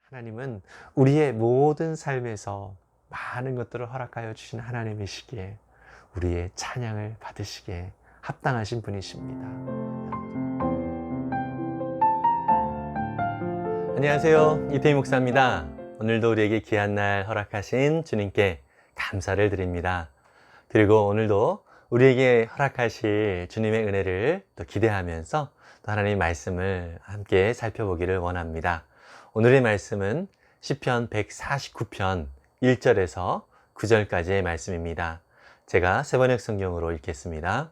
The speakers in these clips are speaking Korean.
하나님은 우리의 모든 삶에서 많은 것들을 허락하여 주신 하나님이시기에 우리의 찬양을 받으시기에 합당하신 분이십니다. 안녕하세요. 이태희 목사입니다. 오늘도 우리에게 귀한 날 허락하신 주님께 감사를 드립니다. 그리고 오늘도 우리에게 허락하실 주님의 은혜를 또 기대하면서 또 하나님의 말씀을 함께 살펴보기를 원합니다. 오늘의 말씀은 시편 149편 1절에서 9절까지의 말씀입니다. 제가 세번역 성경으로 읽겠습니다.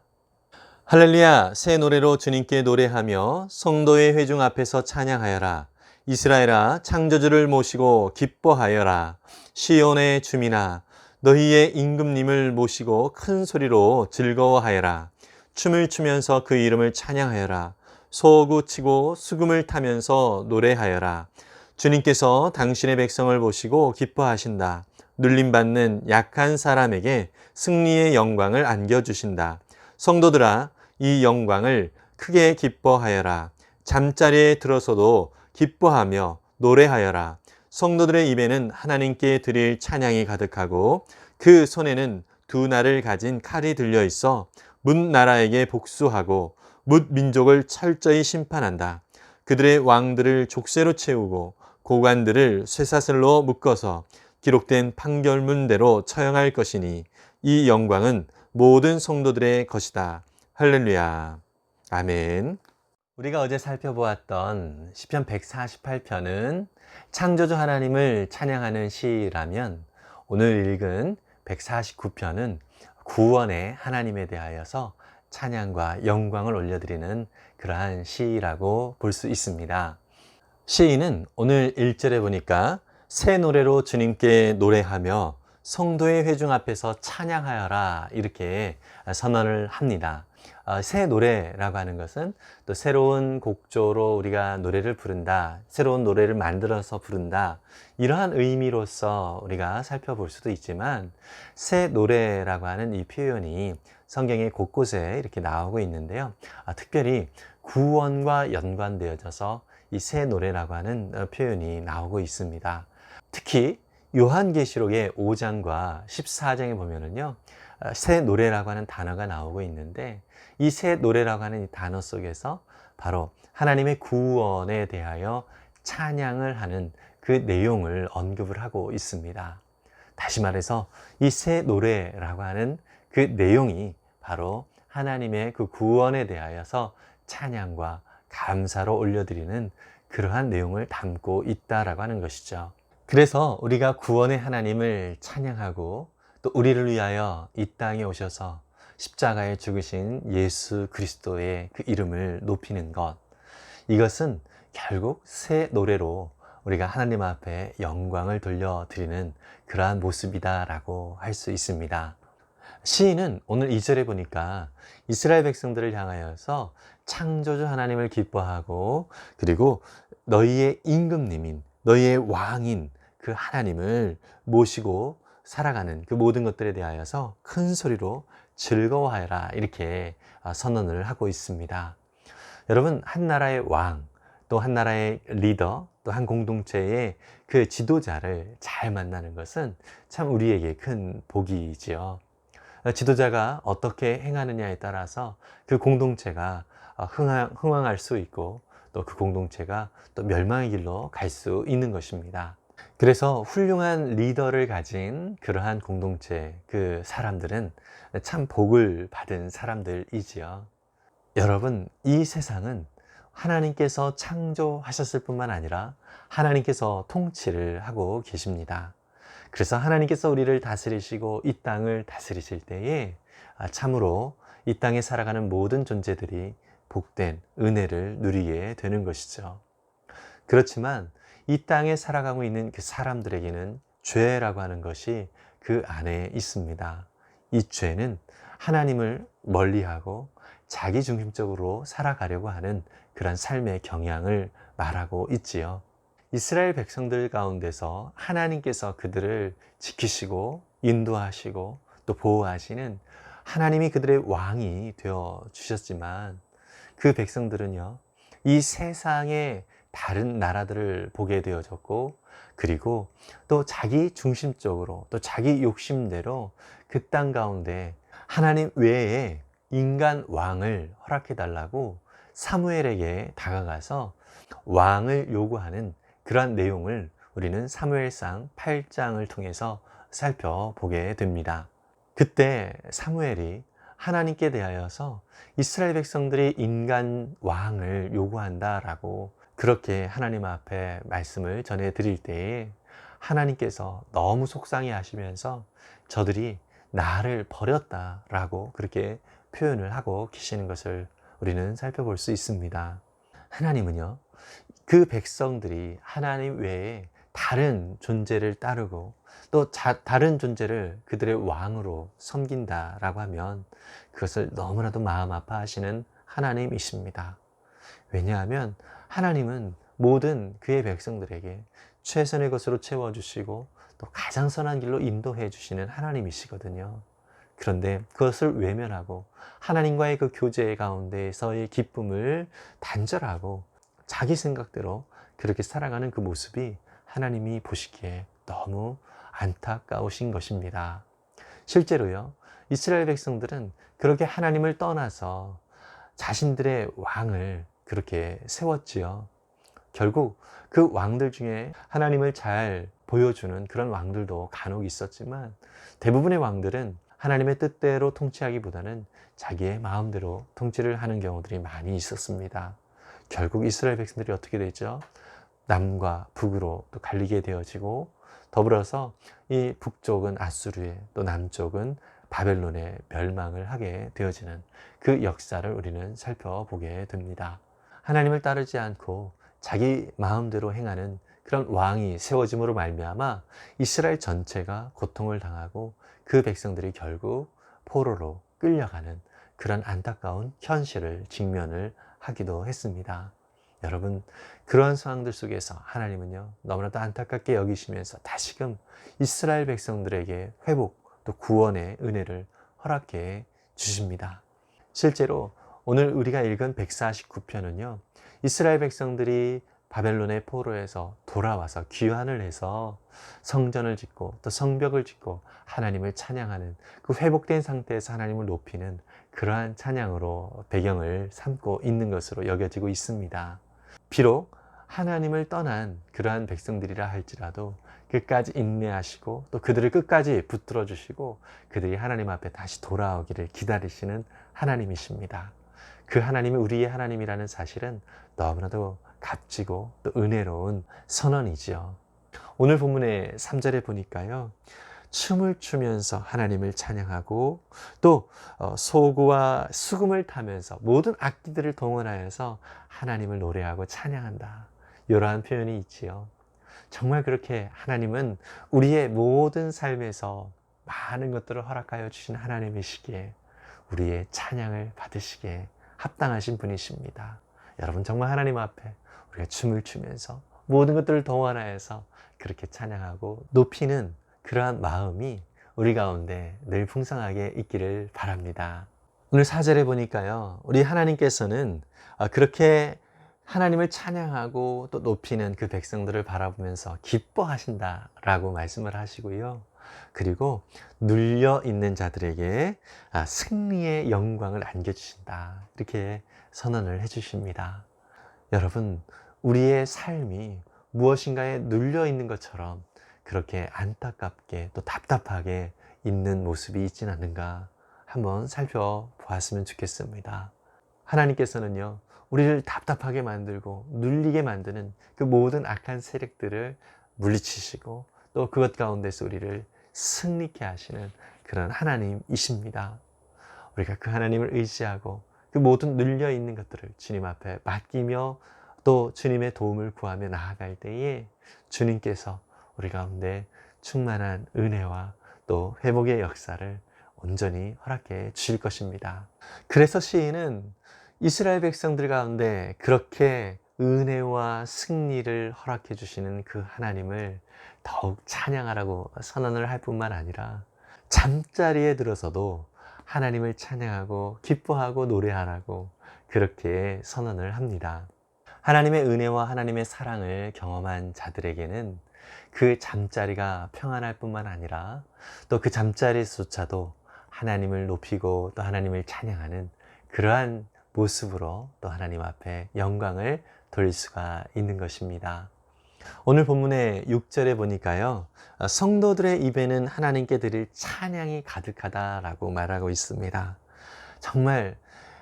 할렐루야, 새 노래로 주님께 노래하며 성도의 회중 앞에서 찬양하여라. 이스라엘아, 창조주를 모시고 기뻐하여라. 시온의 주민아, 너희의 임금님을 모시고 큰 소리로 즐거워하여라. 춤을 추면서 그 이름을 찬양하여라. 소구 치고 수금을 타면서 노래하여라. 주님께서 당신의 백성을 보시고 기뻐하신다. 눌림받는 약한 사람에게 승리의 영광을 안겨주신다. 성도들아, 이 영광을 크게 기뻐하여라. 잠자리에 들어서도 기뻐하며 노래하여라. 성도들의 입에는 하나님께 드릴 찬양이 가득하고 그 손에는 두 날을 가진 칼이 들려 있어 뭇 나라에게 복수하고 뭇 민족을 철저히 심판한다. 그들의 왕들을 족쇄로 채우고 고관들을 쇠사슬로 묶어서 기록된 판결문대로 처형할 것이니 이 영광은 모든 성도들의 것이다. 할렐루야. 아멘. 우리가 어제 살펴보았던 시편 148편은 창조주 하나님을 찬양하는 시라면 오늘 읽은 149편은 구원의 하나님에 대하여서 찬양과 영광을 올려드리는 그러한 시라고 볼 수 있습니다. 시인은 오늘 1절에 보니까 새 노래로 주님께 노래하며 성도의 회중 앞에서 찬양하여라 이렇게 선언을 합니다. 새 노래라고 하는 것은 또 새로운 곡조로 우리가 노래를 부른다, 새로운 노래를 만들어서 부른다, 이러한 의미로서 우리가 살펴볼 수도 있지만 새 노래라고 하는 이 표현이 성경의 곳곳에 이렇게 나오고 있는데요. 특별히 구원과 연관되어져서 이 새 노래라고 하는 표현이 나오고 있습니다. 특히 요한계시록의 5장과 14장에 보면은요, 새 노래라고 하는 단어가 나오고 있는데 이 새 노래라고 하는 이 단어 속에서 바로 하나님의 구원에 대하여 찬양을 하는 그 내용을 언급을 하고 있습니다. 다시 말해서 이 새 노래라고 하는 그 내용이 바로 하나님의 그 구원에 대하여서 찬양과 감사로 올려드리는 그러한 내용을 담고 있다라고 하는 것이죠. 그래서 우리가 구원의 하나님을 찬양하고 또 우리를 위하여 이 땅에 오셔서 십자가에 죽으신 예수 그리스도의 그 이름을 높이는 것, 이것은 결국 새 노래로 우리가 하나님 앞에 영광을 돌려드리는 그러한 모습이다라고 할 수 있습니다. 시인은 오늘 2절에 보니까 이스라엘 백성들을 향하여서 창조주 하나님을 기뻐하고 그리고 너희의 임금님인 너희의 왕인 그 하나님을 모시고 살아가는 그 모든 것들에 대하여서 큰 소리로 즐거워하여라 이렇게 선언을 하고 있습니다. 여러분, 한 나라의 왕, 또 한 나라의 리더, 또 한 공동체의 그 지도자를 잘 만나는 것은 참 우리에게 큰 복이지요. 지도자가 어떻게 행하느냐에 따라서 그 공동체가 흥왕할 수 있고 또 그 공동체가 또 멸망의 길로 갈 수 있는 것입니다. 그래서 훌륭한 리더를 가진 그러한 공동체, 그 사람들은 참 복을 받은 사람들이지요. 여러분, 이 세상은 하나님께서 창조하셨을 뿐만 아니라 하나님께서 통치를 하고 계십니다. 그래서 하나님께서 우리를 다스리시고 이 땅을 다스리실 때에 참으로 이 땅에 살아가는 모든 존재들이 복된 은혜를 누리게 되는 것이죠. 그렇지만 이 땅에 살아가고 있는 그 사람들에게는 죄라고 하는 것이 그 안에 있습니다. 이 죄는 하나님을 멀리하고 자기 중심적으로 살아가려고 하는 그런 삶의 경향을 말하고 있지요. 이스라엘 백성들 가운데서 하나님께서 그들을 지키시고 인도하시고 또 보호하시는 하나님이 그들의 왕이 되어 주셨지만 그 백성들은요, 이 세상의 다른 나라들을 보게 되어졌고, 그리고 또 자기 중심적으로 또 자기 욕심대로 그 땅 가운데 하나님 외에 인간 왕을 허락해 달라고 사무엘에게 다가가서 왕을 요구하는 그러한 내용을 우리는 사무엘상 8장을 통해서 살펴보게 됩니다. 그때 사무엘이 하나님께 대하여서 이스라엘 백성들이 인간 왕을 요구한다라고 그렇게 하나님 앞에 말씀을 전해 드릴 때에 하나님께서 너무 속상해 하시면서 저들이 나를 버렸다라고 그렇게 표현을 하고 계시는 것을 우리는 살펴볼 수 있습니다. 하나님은요, 그 백성들이 하나님 외에 다른 존재를 따르고 또 다른 존재를 그들의 왕으로 섬긴다라고 하면 그것을 너무나도 마음 아파하시는 하나님이십니다. 왜냐하면 하나님은 모든 그의 백성들에게 최선의 것으로 채워주시고 또 가장 선한 길로 인도해 주시는 하나님이시거든요. 그런데 그것을 외면하고 하나님과의 그 교제 가운데에서의 기쁨을 단절하고 자기 생각대로 그렇게 살아가는 그 모습이 하나님이 보시기에 너무 안타까우신 것입니다. 실제로요, 이스라엘 백성들은 그렇게 하나님을 떠나서 자신들의 왕을 그렇게 세웠지요. 결국 그 왕들 중에 하나님을 잘 보여주는 그런 왕들도 간혹 있었지만 대부분의 왕들은 하나님의 뜻대로 통치하기보다는 자기의 마음대로 통치를 하는 경우들이 많이 있었습니다. 결국 이스라엘 백성들이 어떻게 되죠? 남과 북으로 또 갈리게 되어지고, 더불어서 이 북쪽은 아수르에 또 남쪽은 바벨론에 멸망을 하게 되어지는 그 역사를 우리는 살펴보게 됩니다. 하나님을 따르지 않고 자기 마음대로 행하는 그런 왕이 세워짐으로 말미암아 이스라엘 전체가 고통을 당하고 그 백성들이 결국 포로로 끌려가는 그런 안타까운 현실을 직면을 하기도 했습니다. 여러분, 그러한 상황들 속에서 하나님은요, 너무나도 안타깝게 여기시면서 다시금 이스라엘 백성들에게 회복 또 구원의 은혜를 허락해 주십니다. 실제로 오늘 우리가 읽은 149편은요, 이스라엘 백성들이 바벨론의 포로에서 돌아와서 귀환을 해서 성전을 짓고 또 성벽을 짓고 하나님을 찬양하는 그 회복된 상태에서 하나님을 높이는 그러한 찬양으로 배경을 삼고 있는 것으로 여겨지고 있습니다. 비록 하나님을 떠난 그러한 백성들이라 할지라도 끝까지 인내하시고 또 그들을 끝까지 붙들어 주시고 그들이 하나님 앞에 다시 돌아오기를 기다리시는 하나님이십니다. 그 하나님이 우리의 하나님이라는 사실은 너무나도 값지고 또 은혜로운 선언이지요. 오늘 본문의 3절에 보니까요, 춤을 추면서 하나님을 찬양하고 또 소구와 수금을 타면서 모든 악기들을 동원하여서 하나님을 노래하고 찬양한다, 이러한 표현이 있지요. 정말 그렇게 하나님은 우리의 모든 삶에서 많은 것들을 허락하여 주신 하나님이시기에 우리의 찬양을 받으시기에 합당하신 분이십니다. 여러분, 정말 하나님 앞에 우리가 춤을 추면서 모든 것들을 동원하여서 그렇게 찬양하고 높이는 그러한 마음이 우리 가운데 늘 풍성하게 있기를 바랍니다. 오늘 4절에 보니까요, 우리 하나님께서는 그렇게 하나님을 찬양하고 또 높이는 그 백성들을 바라보면서 기뻐하신다라고 말씀을 하시고요. 그리고 눌려 있는 자들에게 승리의 영광을 안겨주신다, 이렇게 선언을 해주십니다. 여러분, 우리의 삶이 무엇인가에 눌려 있는 것처럼 그렇게 안타깝게 또 답답하게 있는 모습이 있진 않는가 한번 살펴보았으면 좋겠습니다. 하나님께서는요, 우리를 답답하게 만들고 눌리게 만드는 그 모든 악한 세력들을 물리치시고 또 그것 가운데서 우리를 승리케 하시는 그런 하나님이십니다. 우리가 그 하나님을 의지하고 그 모든 눌려 있는 것들을 주님 앞에 맡기며 또 주님의 도움을 구하며 나아갈 때에 주님께서 우리 가운데 충만한 은혜와 또 회복의 역사를 온전히 허락해 주실 것입니다. 그래서 시인은 이스라엘 백성들 가운데 그렇게 은혜와 승리를 허락해 주시는 그 하나님을 더욱 찬양하라고 선언을 할 뿐만 아니라 잠자리에 들어서도 하나님을 찬양하고 기뻐하고 노래하라고 그렇게 선언을 합니다. 하나님의 은혜와 하나님의 사랑을 경험한 자들에게는 그 잠자리가 평안할 뿐만 아니라 또 그 잠자리조차도 하나님을 높이고 또 하나님을 찬양하는 그러한 모습으로 또 하나님 앞에 영광을 돌릴 수가 있는 것입니다. 오늘 본문의 6절에 보니까요, 성도들의 입에는 하나님께 드릴 찬양이 가득하다라고 말하고 있습니다. 정말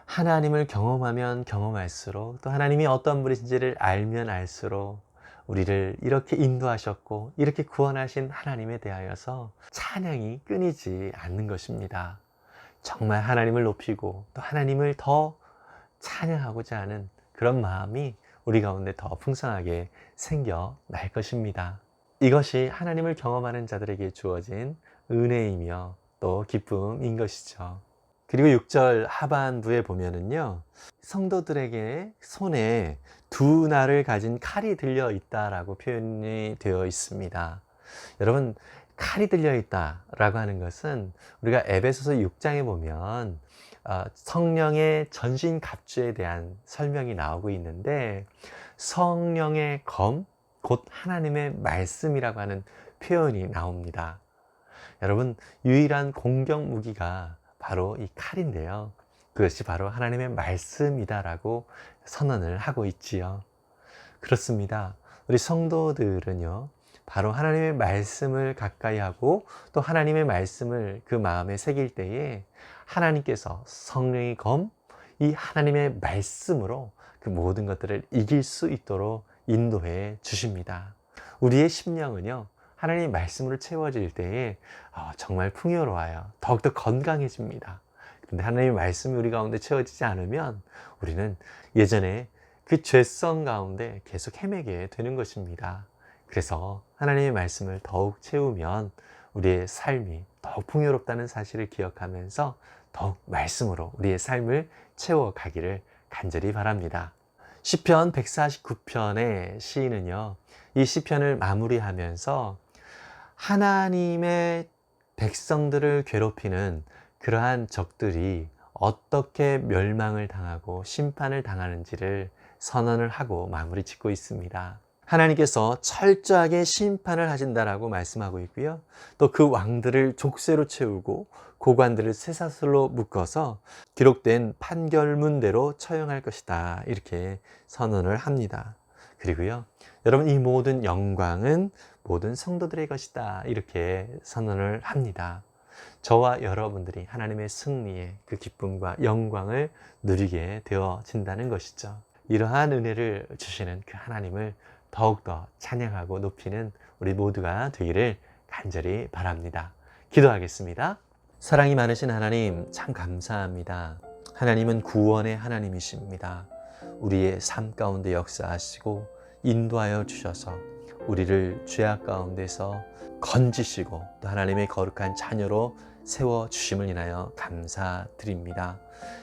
하나님을 경험하면 경험할수록 또 하나님이 어떤 분이신지를 알면 알수록 우리를 이렇게 인도하셨고 이렇게 구원하신 하나님에 대하여서 찬양이 끊이지 않는 것입니다. 정말 하나님을 높이고 또 하나님을 더 찬양하고자 하는 그런 마음이 우리 가운데 더 풍성하게 생겨날 것입니다. 이것이 하나님을 경험하는 자들에게 주어진 은혜이며 또 기쁨인 것이죠. 그리고 6절 하반부에 보면은요, 성도들에게 손에 두 날을 가진 칼이 들려 있다라고 표현이 되어 있습니다. 여러분, 칼이 들려 있다라고 하는 것은 우리가 에베소서 6장에 보면 성령의 전신 갑주에 대한 설명이 나오고 있는데, 성령의 검, 곧 하나님의 말씀이라고 하는 표현이 나옵니다. 여러분, 유일한 공격 무기가 바로 이 칼인데요, 그것이 바로 하나님의 말씀이다라고 선언을 하고 있지요. 그렇습니다. 우리 성도들은요, 바로 하나님의 말씀을 가까이 하고 또 하나님의 말씀을 그 마음에 새길 때에 하나님께서 성령의 검, 이 하나님의 말씀으로 그 모든 것들을 이길 수 있도록 인도해 주십니다. 우리의 심령은요, 하나님의 말씀으로 채워질 때에 정말 풍요로워요. 더욱더 건강해집니다. 근데 하나님의 말씀이 우리 가운데 채워지지 않으면 우리는 예전에 그 죄성 가운데 계속 헤매게 되는 것입니다. 그래서 하나님의 말씀을 더욱 채우면 우리의 삶이 더욱 풍요롭다는 사실을 기억하면서 더욱 말씀으로 우리의 삶을 채워가기를 간절히 바랍니다. 시편 149편의 시인은요, 이 시편을 마무리하면서 하나님의 백성들을 괴롭히는 그러한 적들이 어떻게 멸망을 당하고 심판을 당하는지를 선언을 하고 마무리 짓고 있습니다. 하나님께서 철저하게 심판을 하신다라고 말씀하고 있고요, 또 그 왕들을 족쇄로 채우고 고관들을 쇠사슬로 묶어서 기록된 판결문대로 처형할 것이다, 이렇게 선언을 합니다. 그리고요, 여러분, 이 모든 영광은 모든 성도들의 것이다, 이렇게 선언을 합니다. 저와 여러분들이 하나님의 승리의 그 기쁨과 영광을 누리게 되어진다는 것이죠. 이러한 은혜를 주시는 그 하나님을 더욱더 찬양하고 높이는 우리 모두가 되기를 간절히 바랍니다. 기도하겠습니다. 사랑이 많으신 하나님, 참 감사합니다. 하나님은 구원의 하나님이십니다. 우리의 삶 가운데 역사하시고 인도하여 주셔서 우리를 죄악 가운데서 건지시고 또 하나님의 거룩한 자녀로 세워주심을 인하여 감사드립니다.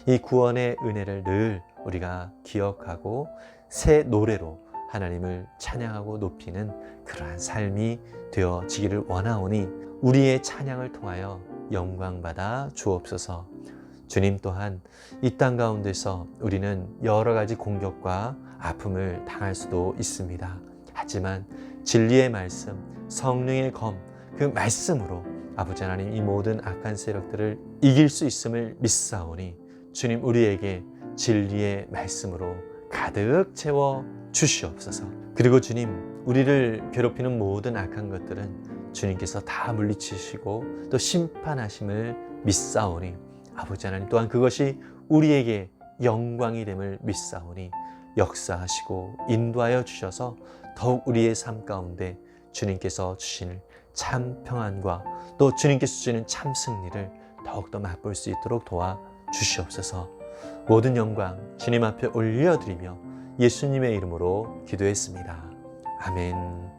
이 구원의 은혜를 늘 우리가 기억하고 새 노래로 하나님을 찬양하고 높이는 그러한 삶이 되어지기를 원하오니 우리의 찬양을 통하여 영광받아 주옵소서. 주님, 또한 이 땅 가운데서 우리는 여러 가지 공격과 아픔을 당할 수도 있습니다. 하지만 진리의 말씀, 성령의 검, 그 말씀으로 아버지 하나님, 이 모든 악한 세력들을 이길 수 있음을 믿사오니 주님, 우리에게 진리의 말씀으로 가득 채워 주시옵소서. 그리고 주님, 우리를 괴롭히는 모든 악한 것들은 주님께서 다 물리치시고 또 심판하심을 믿사오니 아버지 하나님, 또한 그것이 우리에게 영광이 됨을 믿사오니 역사하시고 인도하여 주셔서 더욱 우리의 삶 가운데 주님께서 주시는 참 평안과 또 주님께서 주시는 참 승리를 더욱더 맛볼 수 있도록 도와 주시옵소서. 모든 영광 주님 앞에 올려드리며 예수님의 이름으로 기도했습니다. 아멘.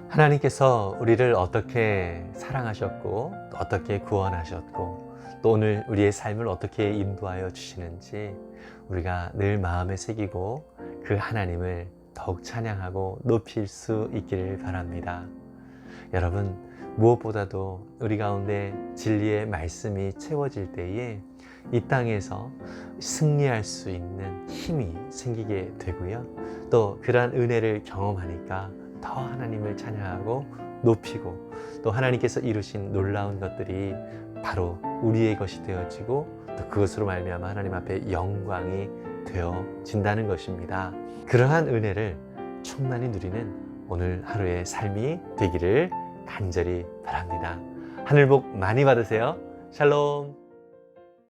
하나님께서 우리를 어떻게 사랑하셨고 또 어떻게 구원하셨고 또 오늘 우리의 삶을 어떻게 인도하여 주시는지 우리가 늘 마음에 새기고 그 하나님을 더욱 찬양하고 높일 수 있기를 바랍니다. 여러분, 무엇보다도 우리 가운데 진리의 말씀이 채워질 때에 이 땅에서 승리할 수 있는 힘이 생기게 되고요. 또 그러한 은혜를 경험하니까 더 하나님을 찬양하고 높이고 또 하나님께서 이루신 놀라운 것들이 바로 우리의 것이 되어지고 또 그것으로 말미암아 하나님 앞에 영광이 되어진다는 것입니다. 그러한 은혜를 충만히 누리는 오늘 하루의 삶이 되기를 간절히 바랍니다. 하늘 복 많이 받으세요. 샬롬.